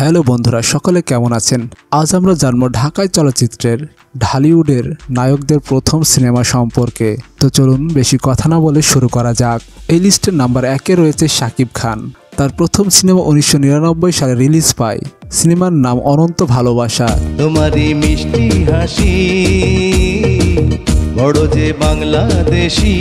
Hello বন্ধুরা, সকলে কেমন আছেন? আজ আমরা জানবো ঢাকাই চলচ্চিত্রের ঢালিউডের নায়কদের প্রথম সিনেমা সম্পর্কে। তো চলুন বেশি কথা না বলে শুরু করা যাক। এই লিস্টের নাম্বার 1-এ রয়েছে শাকিব খান। তার প্রথম সিনেমা 1999 সালে রিলিজ পায়। সিনেমার নাম অনন্ত ভালোবাসা। তোমারই মিষ্টি হাসি বড় যে বাংলাদেশি।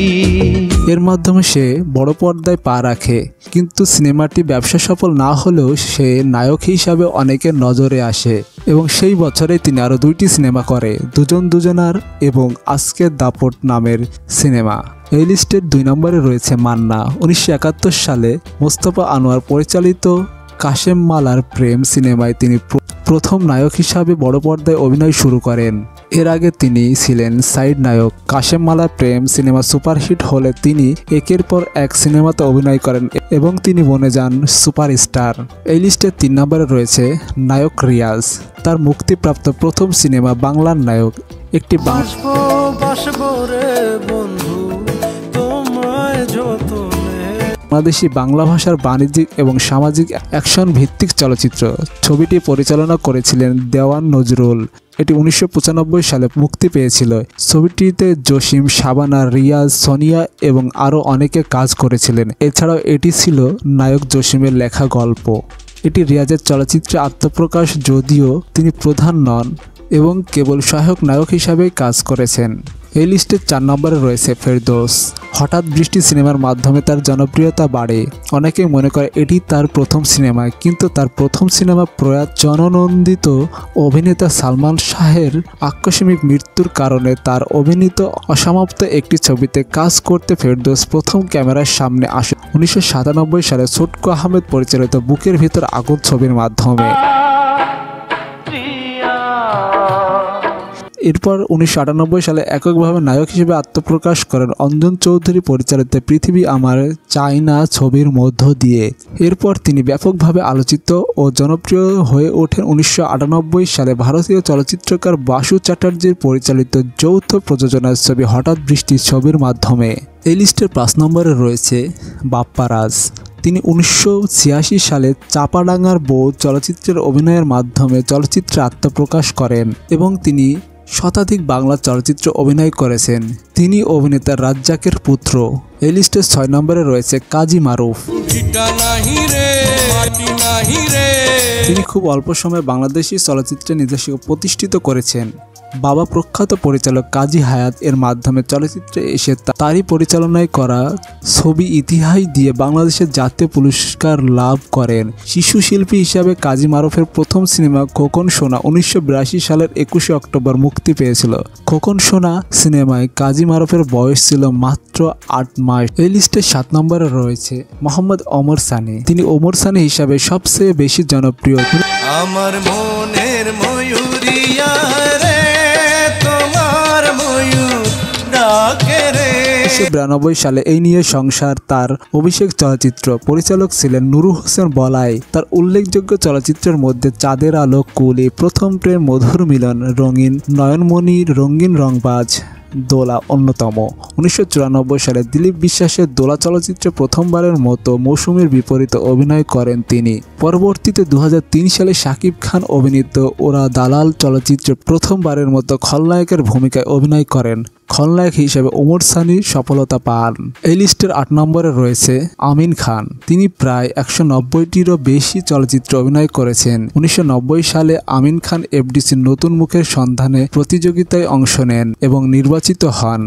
এর মাধ্যমে সে বড় পর্দায় পা রাখে, কিন্তু সিনেমাটি ব্যবসা সফল না হলেও সে নায়ক হিসাবে অনেকের নজরে আসে এবং সেই বছরে তিনি আরও 2টি সিনেমা করে, দুজন দুজনার এবং আজকের দাপট নামের সিনেমা। এই লিস্টের 2 নম্বরে রয়েছে মান্না। 1971 সালে মোস্তফা আনোয়ার পরিচালিত কাশেম মালার প্রেম সিনেমায় তিনি প্রথম নায়ক হিসাবে বড় পর্দায় অভিনয় শুরু করেন। এর আগে তিনি ছিলেন সাইড নায়ক। কাশেম মালার প্রেম সিনেমা সুপারহিট হলে তিনি একের পর এক সিনেমাতে অভিনয় করেন এবং তিনি বনে যান সুপারস্টার। এই লিস্টের 3 নম্বরে রয়েছে নায়ক রিয়াজ। তার মুক্তিপ্রাপ্ত প্রথম সিনেমা বাংলার নায়ক। একটি বাংলাদেশি বাংলা ভাষার বাণিজ্যিক এবং সামাজিক অ্যাকশন ভিত্তিক চলচ্চিত্র। ছবিটি পরিচালনা করেছিলেন দেওয়ান নজরুল। এটি 1995 সালে মুক্তি পেয়েছিল। ছবিটিতে জসিম, শাবানা, রিয়াজ, সোনিয়া এবং আরও অনেকে কাজ করেছিলেন। এছাড়াও এটি ছিল নায়ক জসিমের লেখা গল্প। এটি রিয়াজের চলচ্চিত্রে আত্মপ্রকাশ, যদিও তিনি প্রধান নন এবং কেবল সহায়ক নায়ক হিসাবেই কাজ করেছেন। এই লিস্টের 4 নম্বরে রয়েছে ফেরদৌস। হঠাৎ বৃষ্টি সিনেমার মাধ্যমে তার জনপ্রিয়তা বাড়ে। অনেকে মনে করে এটি তার প্রথম সিনেমা, কিন্তু তার প্রথম সিনেমা প্রয়াত জননন্দিত অভিনেতা সালমান শাহের আকস্মিক মৃত্যুর কারণে তার অভিনীত অসমাপ্ত একটি ছবিতে কাজ করতে ফেরদৌস প্রথম ক্যামেরার সামনে আসে 1997 সালে ছোটকু আহমেদ পরিচালিত বুকের ভিতর আগুন ছবির মাধ্যমে। এরপর 1998 সালে এককভাবে নায়ক হিসেবে আত্মপ্রকাশ করেন অঞ্জন চৌধুরী পরিচালিত পৃথিবী আমার চায়না ছবির মধ্য দিয়ে। এরপর তিনি ব্যাপকভাবে আলোচিত ও জনপ্রিয় হয়ে ওঠেন 1998 সালে ভারতীয় চলচ্চিত্রকার বাসু চ্যাটার্জির পরিচালিত যৌথ প্রযোজনার ছবি হঠাৎ বৃষ্টি ছবির মাধ্যমে। এই লিস্টের 5 নম্বরে রয়েছে বাপ্পা রাজ। তিনি 1986 সালে চাপাডাঙ্গার বউ চলচ্চিত্রের অভিনয়ের মাধ্যমে চলচ্চিত্রে আত্মপ্রকাশ করেন এবং তিনি শতাধিক বাংলা চলচ্চিত্রে অভিনয় করেছেন। তিনি অভিনেতা রাজ্জাকের পুত্র। এই লিস্টের 6 নম্বরে রয়েছে কাজী মারুফ। তিনি খুব অল্প সময়ে বাংলাদেশি চলচ্চিত্রে নিজস্ব প্রতিষ্ঠিত করেছেন। বাবা প্রখ্যাত পরিচালক কাজী হায়াত এর মাধ্যমে চলচ্চিত্রে এসে তারই পরিচালনায় করা ছবি ইতিহাস দিয়ে বাংলাদেশের জাতীয় পুরস্কার লাভ করেন। শিশু শিল্পী হিসাবে কাজী মারুফের প্রথম সিনেমা খোকন সোনা 1982 সালের 21 অক্টোবর মুক্তি পেয়েছিল। খোকন সোনা সিনেমায় কাজী মারুফের বয়স ছিল মাত্র 8 মাস। এই লিস্টে 7 নম্বরে রয়েছে মোহাম্মদ ওমর সানি। তিনি ওমর সানি হিসাবে সবচেয়ে বেশি জনপ্রিয়। আমার মনের ময়ূরিয়া রে 1992 সালে এই নিয়ে সংসার তার অভিষেক চলচ্চিত্র। পরিচালক ছিলেন নুরু হোসেন বলাই। তার উল্লেখযোগ্য চলচ্চিত্রের মধ্যে চাঁদের আলো, কুলি, প্রথম প্রেম, মধুর মিলন, রঙিন, নয়নমণি, রঙিন রংবাজ, দোলা অন্যতম। 1994 সালে দিলীপ বিশ্বাসের দোলা চলচ্চিত্রে প্রথমবারের মতো মৌসুমীর বিপরীতে অভিনয় করেন তিনি। পরবর্তীতে 2003 সালে শাকিব খান অভিনীত ওরা দালাল চলচ্চিত্রে প্রথমবারের মতো খলনায়কের ভূমিকায় অভিনয় করেন। খলনায়ক হিসেবে ওমর সানি সফলতা পান। এই লিস্টের 8 নম্বরে রয়েছে আমিন খান। তিনি প্রায় 190টিরও বেশি চলচ্চিত্রে অভিনয় করেছেন। 1990 সালে আমিন খান এফডিসির নতুন মুখের সন্ধানে প্রতিযোগিতায় অংশ নেন এবং নির্বাচিত হন।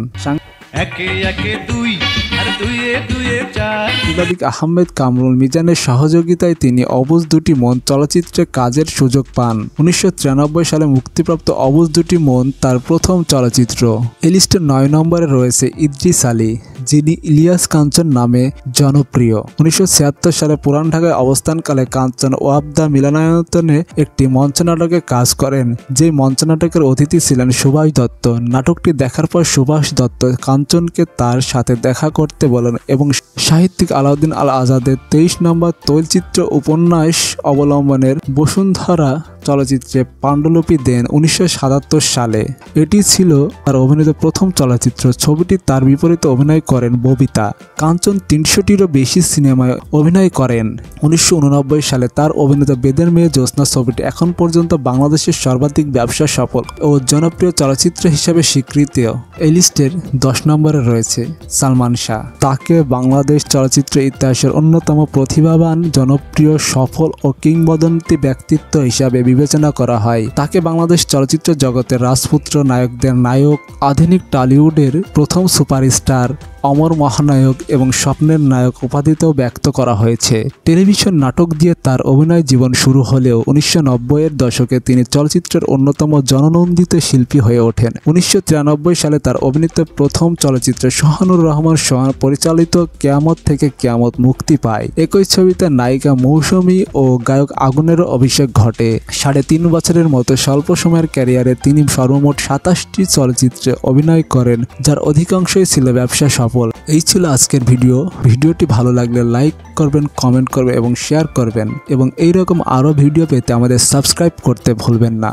সাংবাদিক আহমেদ কামরুল মিজানের সহযোগিতায় তিনি অবুঝ দুটি মন চলচ্চিত্রে কাজের সুযোগ পান। 1993 সালে মুক্তিপ্রাপ্ত অবুঝ দুটি মন তার প্রথম চলচ্চিত্র। এই লিস্টের 9 নম্বরে রয়েছে ইদ্রিস আলী, যিনি ইলিয়াস কাঞ্চন নামে জনপ্রিয়। 1976 সালে পুরান ঢাকায় অবস্থানকালে কাঞ্চন ওয়াবদা মিলনায়তনে একটি মঞ্চনাটকে কাজ করেন। যে মঞ্চনাটকের অতিথি ছিলেন সুভাষ দত্ত। নাটকটি দেখার পর সুভাষ দত্ত কাঞ্চনকে তার সাথে দেখা করতে বলেন এবং সাহিত্যিক আলাউদ্দিন আল আজাদের 23 নম্বর তৈলচিত্র উপন্যাস অবলম্বনের বসুন্ধরা চলচ্চিত্রে পাণ্ডুলিপি দেন 1977 সালে। এটি ছিল তার অভিনীত প্রথম চলচ্চিত্র। ছবিটি তার বিপরীতে অভিনয় করেন ববিতা। কাঞ্চন 300টিরও বেশি সিনেমায় অভিনয় করেন। 1989 সালে তার অভিনীত বেদের মেয়ে জ্যোৎস্না ছবিটি এখন পর্যন্ত বাংলাদেশের সর্বাধিক ব্যবসা সফল ও জনপ্রিয় চলচ্চিত্র হিসেবে স্বীকৃত। এই লিস্টের 10 নম্বরে রয়েছে সালমান শাহ। তাকে বাংলাদেশ চলচ্চিত্র ইতিহাসের অন্যতম প্রতিভাবান, জনপ্রিয়, সফল ও কিংবদন্তি ব্যক্তিত্ব হিসাবে বিবেচনা করা হয়। তাকে বাংলাদেশ চলচ্চিত্র জগতের রাজপুত্র, নায়কদের নায়ক, আধুনিক টলিউডের প্রথম সুপারস্টার, অমর মহানায়ক এবং স্বপ্নের নায়ক উপাধিতেও ব্যক্ত করা হয়েছে। টেলিভিশন নাটক দিয়ে তার অভিনয় জীবন শুরু হলেও 1990-এর দশকে তিনি চলচ্চিত্রের অন্যতম জননন্দিত শিল্পী হয়ে ওঠেন। 1993 সালে তার অভিনীত প্রথম চলচ্চিত্র সোহানুর রহমান সোহান পরিচালিত কেয়ামত থেকে কেয়ামত মুক্তি পায়। একই ছবিতে নায়িকা মৌসুমী ও গায়ক আগুনেরও অভিষেক ঘটে। 3.5 বছরের মতো স্বল্প সময়ের ক্যারিয়ারে তিনি সর্বমোট 27টি চলচ্চিত্রে অভিনয় করেন, যার অধিকাংশই ছিল ব্যবসা সফল। এই ছিল আজকের ভিডিওটি ভালো লাগলে লাইক করবেন, কমেন্ট করবেন এবং শেয়ার করবেন এবং এইরকম আরও ভিডিও পেতে আমাদের সাবস্ক্রাইব করতে ভুলবেন না।